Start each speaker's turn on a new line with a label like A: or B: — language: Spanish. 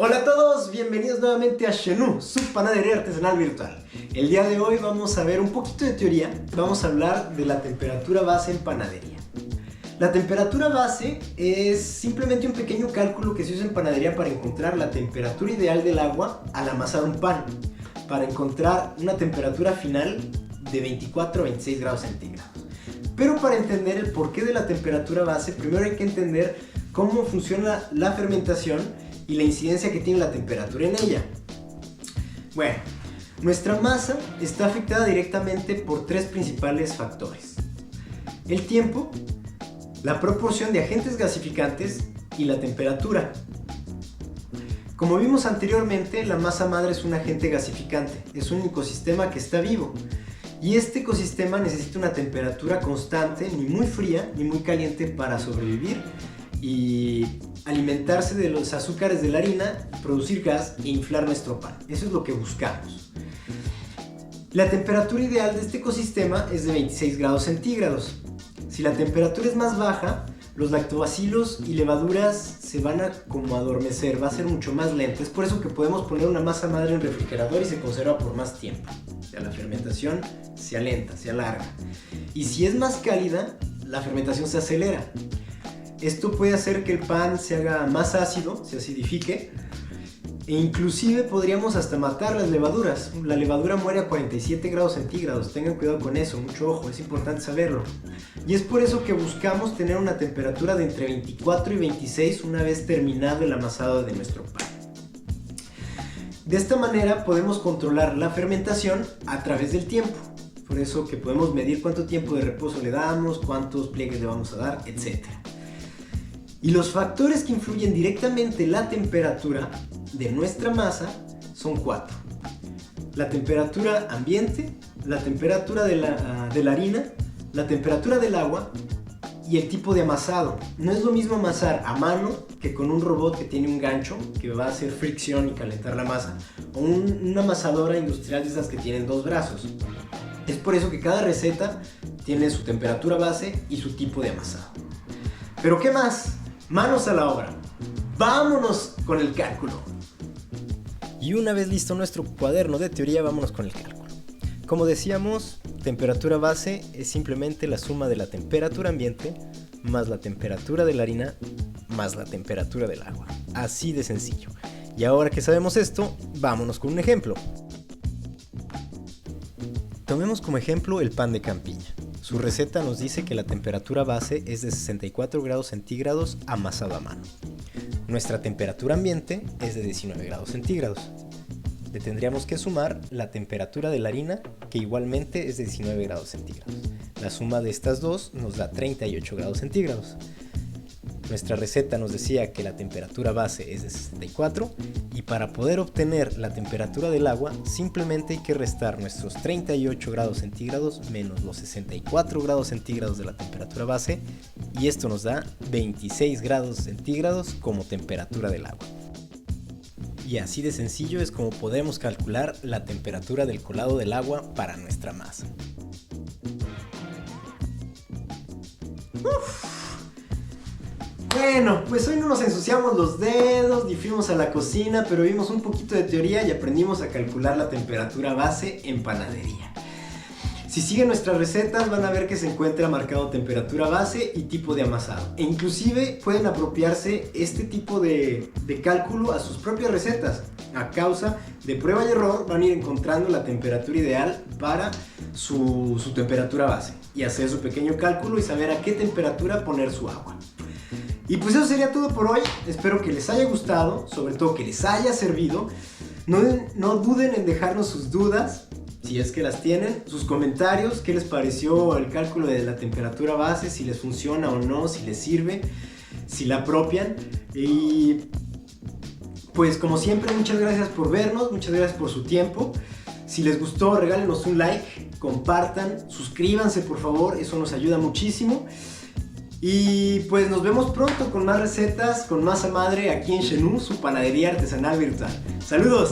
A: Hola a todos, bienvenidos nuevamente a Shenu, su panadería artesanal virtual. El día de hoy vamos a ver un poquito de teoría, vamos a hablar de la temperatura base en panadería. La temperatura base es simplemente un pequeño cálculo que se usa en panadería para encontrar la temperatura ideal del agua al amasar un pan, para encontrar una temperatura final de 24 a 26 grados centígrados. Pero para entender el porqué de la temperatura base, primero hay que entender cómo funciona la fermentación y la incidencia que tiene la temperatura en ella. Bueno, nuestra masa está afectada directamente por tres principales factores: el tiempo, la proporción de agentes gasificantes y la temperatura. Como vimos anteriormente, la masa madre es un agente gasificante, es un ecosistema que está vivo. Y este ecosistema necesita una temperatura constante, ni muy fría ni muy caliente, para sobrevivir y alimentarse de los azúcares de la harina, producir gas e inflar nuestro pan. Eso es lo que buscamos. La temperatura ideal de este ecosistema es de 26 grados centígrados. Si la temperatura es más baja, los lactobacilos y levaduras se van a como adormecer, va a ser mucho más lento. Es por eso que podemos poner una masa madre en el refrigerador y se conserva por más tiempo. O sea, la fermentación se alenta, se alarga. Y si es más cálida, la fermentación se acelera. Esto puede hacer que el pan se haga más ácido, se acidifique, e inclusive podríamos hasta matar las levaduras. La levadura muere a 47 grados centígrados, tengan cuidado con eso, mucho ojo, es importante saberlo. Y es por eso que buscamos tener una temperatura de entre 24 y 26 una vez terminado el amasado de nuestro pan. De esta manera podemos controlar la fermentación a través del tiempo. Por eso que podemos medir cuánto tiempo de reposo le damos, cuántos pliegues le vamos a dar, etc. Y los factores que influyen directamente en la temperatura de nuestra masa son cuatro: la temperatura ambiente, la temperatura de la harina, la temperatura del agua y el tipo de amasado. No es lo mismo amasar a mano que con un robot que tiene un gancho que va a hacer fricción y calentar la masa, o una amasadora industrial de esas que tienen dos brazos. Es por eso que cada receta tiene su temperatura base y su tipo de amasado. ¿Pero qué más? Manos a la obra. Vámonos con el cálculo. Y una vez listo nuestro cuaderno de teoría, vámonos con el cálculo. Como decíamos, temperatura base es simplemente la suma de la temperatura ambiente más la temperatura de la harina más la temperatura del agua. Así de sencillo. Y ahora que sabemos esto, vámonos con un ejemplo. Tomemos como ejemplo el pan de campiña. Su receta nos dice que la temperatura base es de 64 grados centígrados amasado a mano. Nuestra temperatura ambiente es de 19 grados centígrados. Le tendríamos que sumar la temperatura de la harina, que igualmente es de 19 grados centígrados. La suma de estas dos nos da 38 grados centígrados. Nuestra receta nos decía que la temperatura base es de 64 y para poder obtener la temperatura del agua simplemente hay que restar nuestros 38 grados centígrados menos los 64 grados centígrados de la temperatura base y esto nos da 26 grados centígrados como temperatura del agua. Y así de sencillo es como podemos calcular la temperatura del colado del agua para nuestra masa. Bueno, pues hoy no nos ensuciamos los dedos, ni fuimos a la cocina, pero vimos un poquito de teoría y aprendimos a calcular la temperatura base en panadería. Si siguen nuestras recetas van a ver que se encuentra marcado temperatura base y tipo de amasado. E inclusive pueden apropiarse este tipo de cálculo a sus propias recetas. A causa de prueba y error van a ir encontrando la temperatura ideal para su temperatura base. Y hacer su pequeño cálculo y saber a qué temperatura poner su agua. Y pues eso sería todo por hoy. Espero que les haya gustado, sobre todo que les haya servido. No duden en dejarnos sus dudas, si es que las tienen, sus comentarios, qué les pareció el cálculo de la temperatura base, si les funciona o no, si les sirve, si la apropian. Y pues como siempre, muchas gracias por vernos, muchas gracias por su tiempo. Si les gustó, regálenos un like, compartan, suscríbanse por favor, eso nos ayuda muchísimo. Y pues nos vemos pronto con más recetas, con masa madre aquí en Shenu, su panadería artesanal virtual. ¡Saludos!